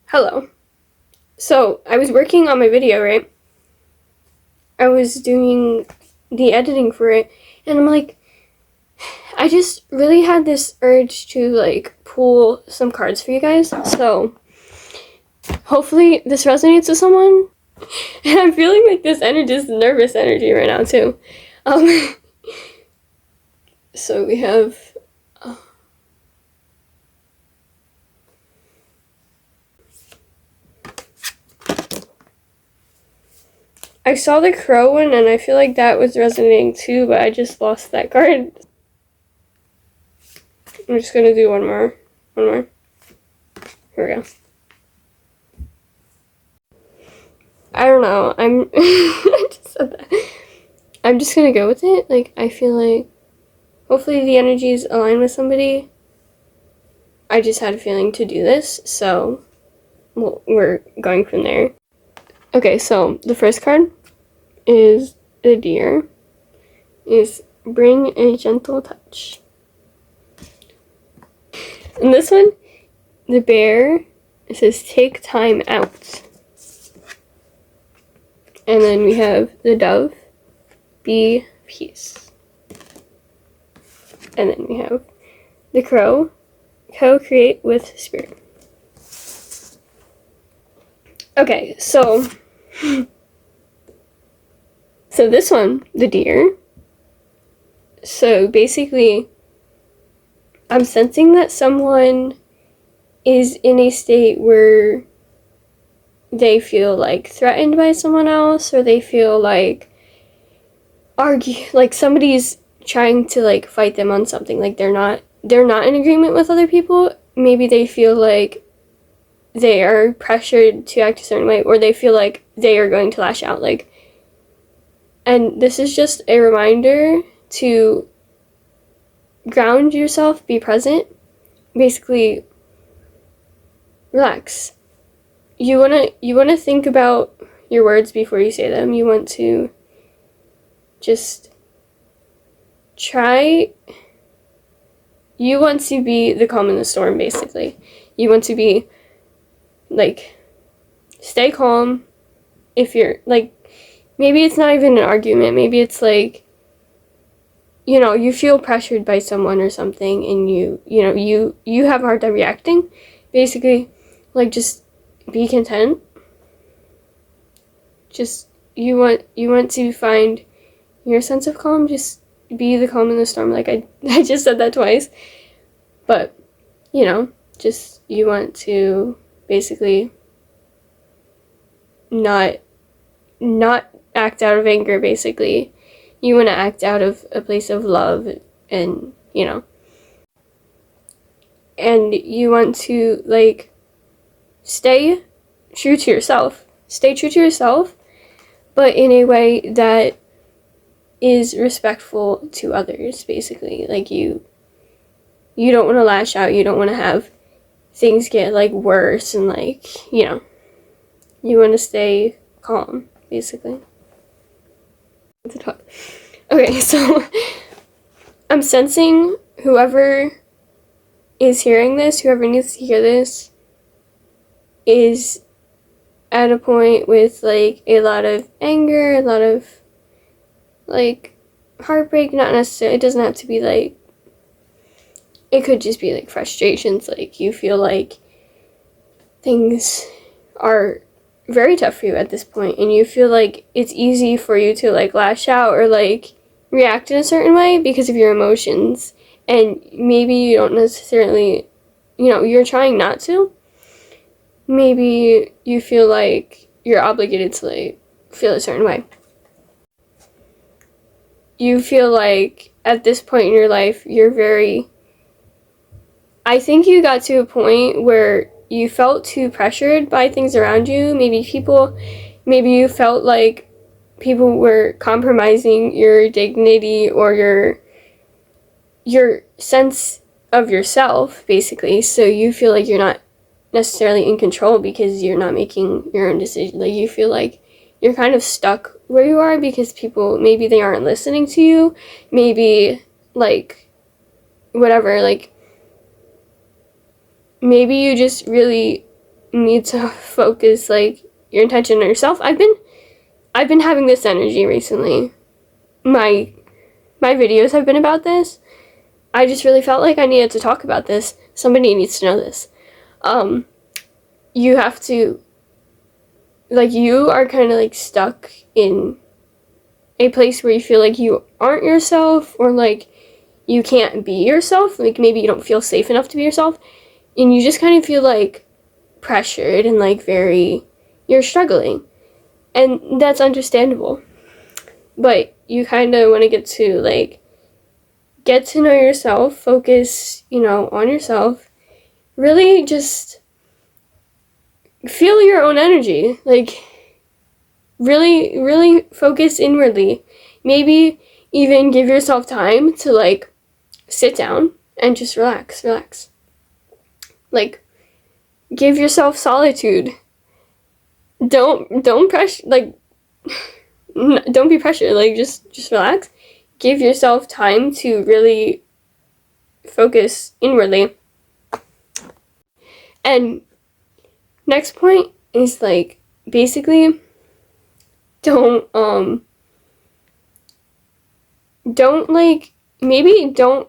Hello. So, I was working on my video, right? I was doing the editing for it, and I'm like, I just really had this urge to, pull some cards for you guys. So, hopefully this resonates with someone. And I'm feeling like this energy is nervous energy right now, too. Um, so we have... I saw the crow one, and I feel like that was resonating too, but I just lost that card. I'm just gonna do one more. Here we go. I don't know. I just said that. I'm just gonna go with it. I feel like hopefully the energies align with somebody. I just had a feeling to do this, so we're going from there. Okay, so the first card is the deer. Is bring a gentle touch. And this one, the bear, it says take time out. And then we have the dove, be peace. And then we have the crow, co-create with spirit. Okay, so this one, the deer. So basically, I'm sensing that someone is in a state where they feel threatened by someone else, or they feel somebody's trying to fight them on something. They're not in agreement with other people. Maybe they feel like they are pressured to act a certain way, or they feel like they are going to lash out. And this is just a reminder to ground yourself, be present, basically relax. You wanna think about your words before you say them. You want to just you want to be the calm in the storm, basically. You want to be stay calm. If you're maybe it's not even an argument, maybe it's you feel pressured by someone or something, and you have a hard time reacting. Basically, just be content. Just you want to find your sense of calm. Just be the calm in the storm. I just said that twice, but just you want to basically not act out of anger. Basically, you want to act out of a place of love, and and you want to stay true to yourself. Stay true to yourself, but in a way that is respectful to others, basically. You don't want to lash out. You don't want to have things get worse, and you want to stay calm, basically. Okay, so I'm sensing whoever is hearing this, whoever needs to hear this, is at a point with a lot of anger, a lot of heartbreak. Not necessarily, it doesn't have to be it could just be frustrations. You feel things are very tough for you at this point, and you feel it's easy for you to lash out or react in a certain way because of your emotions, and maybe you don't necessarily, you're trying not to. Maybe you feel you're obligated to feel a certain way. You feel at this point in your life I think you got to a point where you felt too pressured by things around you. Maybe you felt people were compromising your dignity or your sense of yourself, basically. So you feel you're not necessarily in control because you're not making your own decision. You feel you're kind of stuck where you are because people, maybe they aren't listening to you. Maybe whatever, maybe you just really need to focus like your intention on yourself. I've been having this energy recently. My videos have been about this. I just really felt like I needed to talk about this. Somebody needs to know this. You have to, like, you are kind of like stuck in a place where you feel like you aren't yourself, or like you can't be yourself. Like maybe you don't feel safe enough to be yourself, and you just kind of feel like pressured and like you're struggling, and that's understandable. But you kind of want to get to know yourself, focus, on yourself, really just feel your own energy, like really, really focus inwardly. Maybe even give yourself time to like sit down and just relax. Like, give yourself solitude. Don't pressure, like, don't be pressured, like, just relax. Give yourself time to really focus inwardly. And next point is like, basically, don't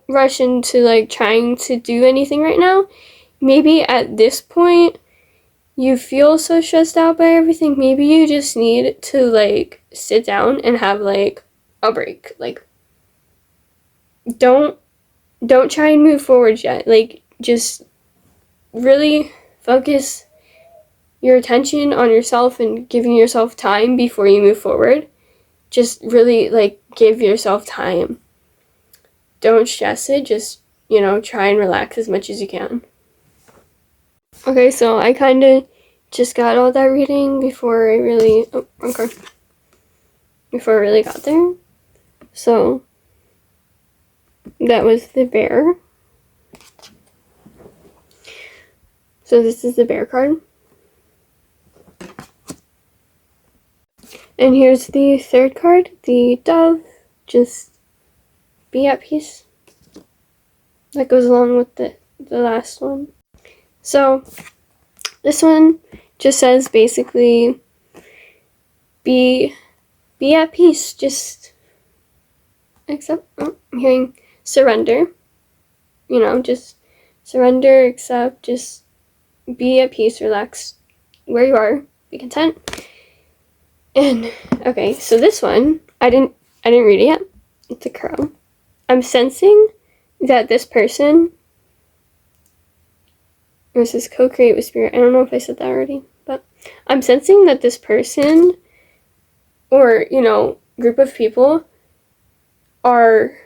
rush into like trying to do anything right now. Maybe at this point you feel so stressed out by everything. Maybe you just need to like sit down and have like a break. Like, don't try and move forward yet. Like, just really focus your attention on yourself and giving yourself time before you move forward. Just really like give yourself time. Don't stress it. Just, try and relax as much as you can. Okay, so I kind of just got all that reading before I really got there. So that was the bear. So this is the bear card. And here's the third card, the dove. Just be at peace. That goes along with the last one. So this one just says basically be at peace. Just I'm hearing surrender. Just surrender, accept, just be at peace, relax where you are, be content. And okay, so this one, I didn't read it yet. It's a crow. I'm sensing that this person, or this is co-create with spirit. I don't know if I said that already, but I'm sensing that this person, or group of people, are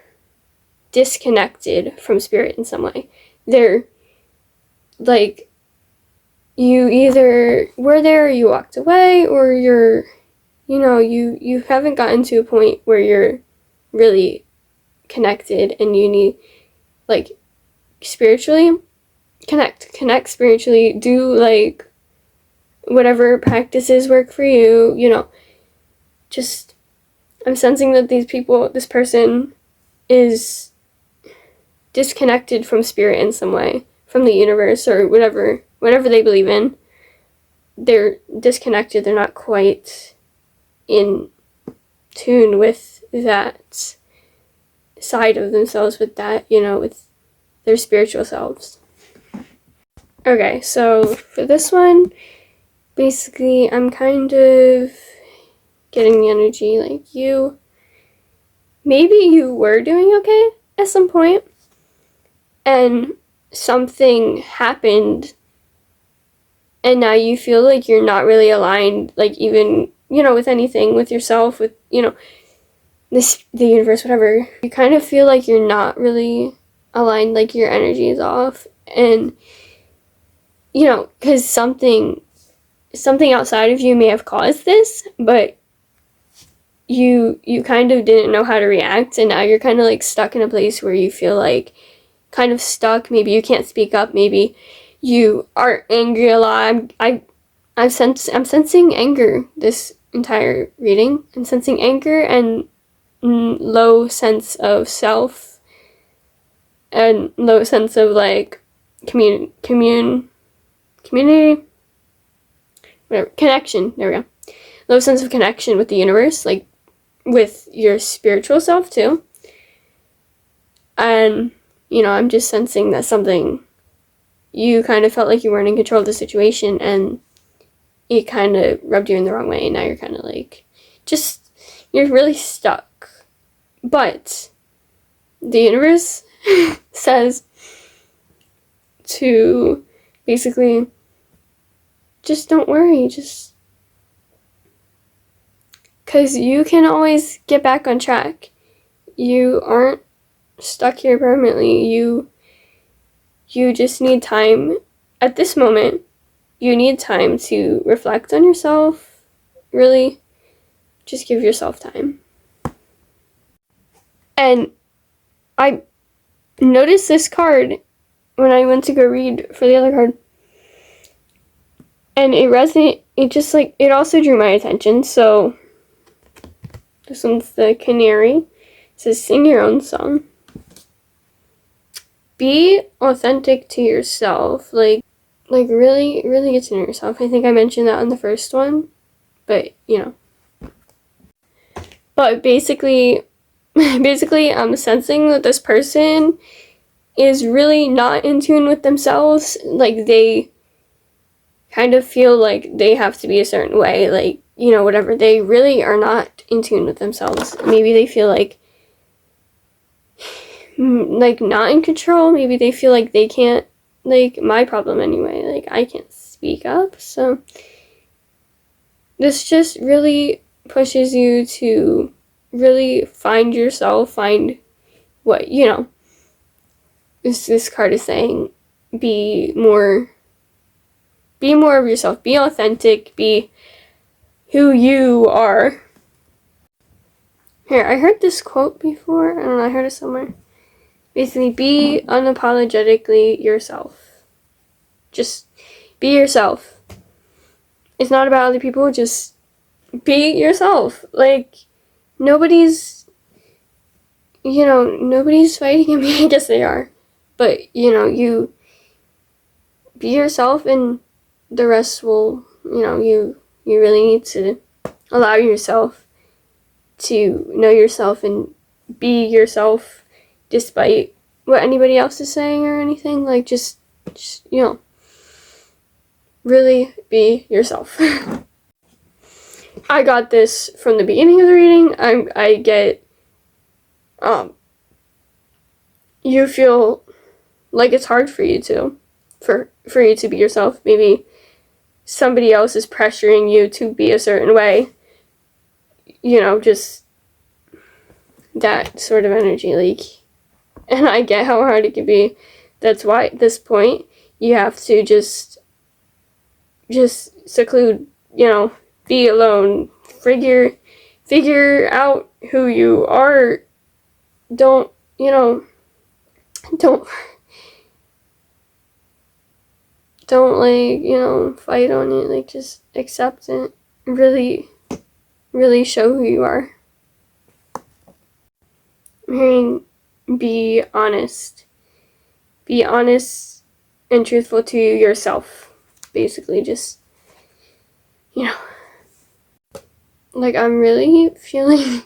disconnected from spirit in some way. They're like, you either were there, or you walked away, or you're you haven't gotten to a point where you're really connected, and you need like spiritually connect spiritually, do like whatever practices work for you. Just, I'm sensing that this person is disconnected from spirit in some way, from the universe, or whatever they believe in. They're disconnected. They're not quite in tune with that side of themselves, with that, with their spiritual selves. Okay, so for this one, basically, I'm kind of getting the energy like maybe you were doing okay at some point, and something happened, and now you feel like you're not really aligned, like even, with anything, with yourself, with, the universe, whatever. You kind of feel like you're not really aligned, like your energy is off, and, because something outside of you may have caused this, but you kind of didn't know how to react, and now you're kind of like stuck in a place where you feel like kind of stuck. Maybe you can't speak up, maybe you are angry a lot. I'm sensing anger this entire reading. I'm sensing anger and low sense of self, and low sense of like community. whatever, connection, there we go. Low sense of connection with the universe, like with your spiritual self too. And, you know, I'm just sensing that something, you kind of felt like you weren't in control of the situation and it kind of rubbed you in the wrong way. And now you're kind of like, you're really stuck. But the universe says to basically just don't worry, just because you can always get back on track. You aren't stuck here permanently. You just need time. At this moment, you need time to reflect on yourself. Really, just give yourself time. And I noticed this card when I went to go read for the other card. And it resonated, it also drew my attention. So this one's the Canary. It says, sing your own song. Be authentic to yourself. Like really, really get to know yourself. I think I mentioned that on the first one. But, you know. But basically, I'm sensing that this person is really not in tune with themselves. Like, they kind of feel like they have to be a certain way. Like, you know, whatever. They really are not in tune with themselves. Maybe they feel like not in control. Maybe they feel like they can't, like, my problem anyway. Like, I can't speak up. So this just really pushes you to really find yourself, find what, you know, this card is saying, be more of yourself, be authentic, be who you are. Here, I heard this quote before, I don't know, I heard it somewhere. Basically, be unapologetically yourself. Just be yourself. It's not about other people, just be yourself. Like, nobody's fighting me. I guess they are. But, you know, you be yourself and the rest will, you know, you really need to allow yourself to know yourself and be yourself despite what anybody else is saying or anything. Like, just you know, really be yourself. I got this from the beginning of the reading. I get, you feel like it's hard for you to, for you to be yourself. Maybe somebody else is pressuring you to be a certain way. You know, just that sort of energy, like, and I get how hard it can be. That's why at this point you have to just seclude, you know, be alone, figure out who you are. Don't like, you know, fight on it. Like, just accept it. Really show who you are. I'm hearing be honest and truthful to yourself. Basically, just, you know, like, I'm really feeling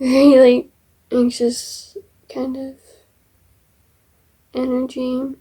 very, like, anxious kind of energy.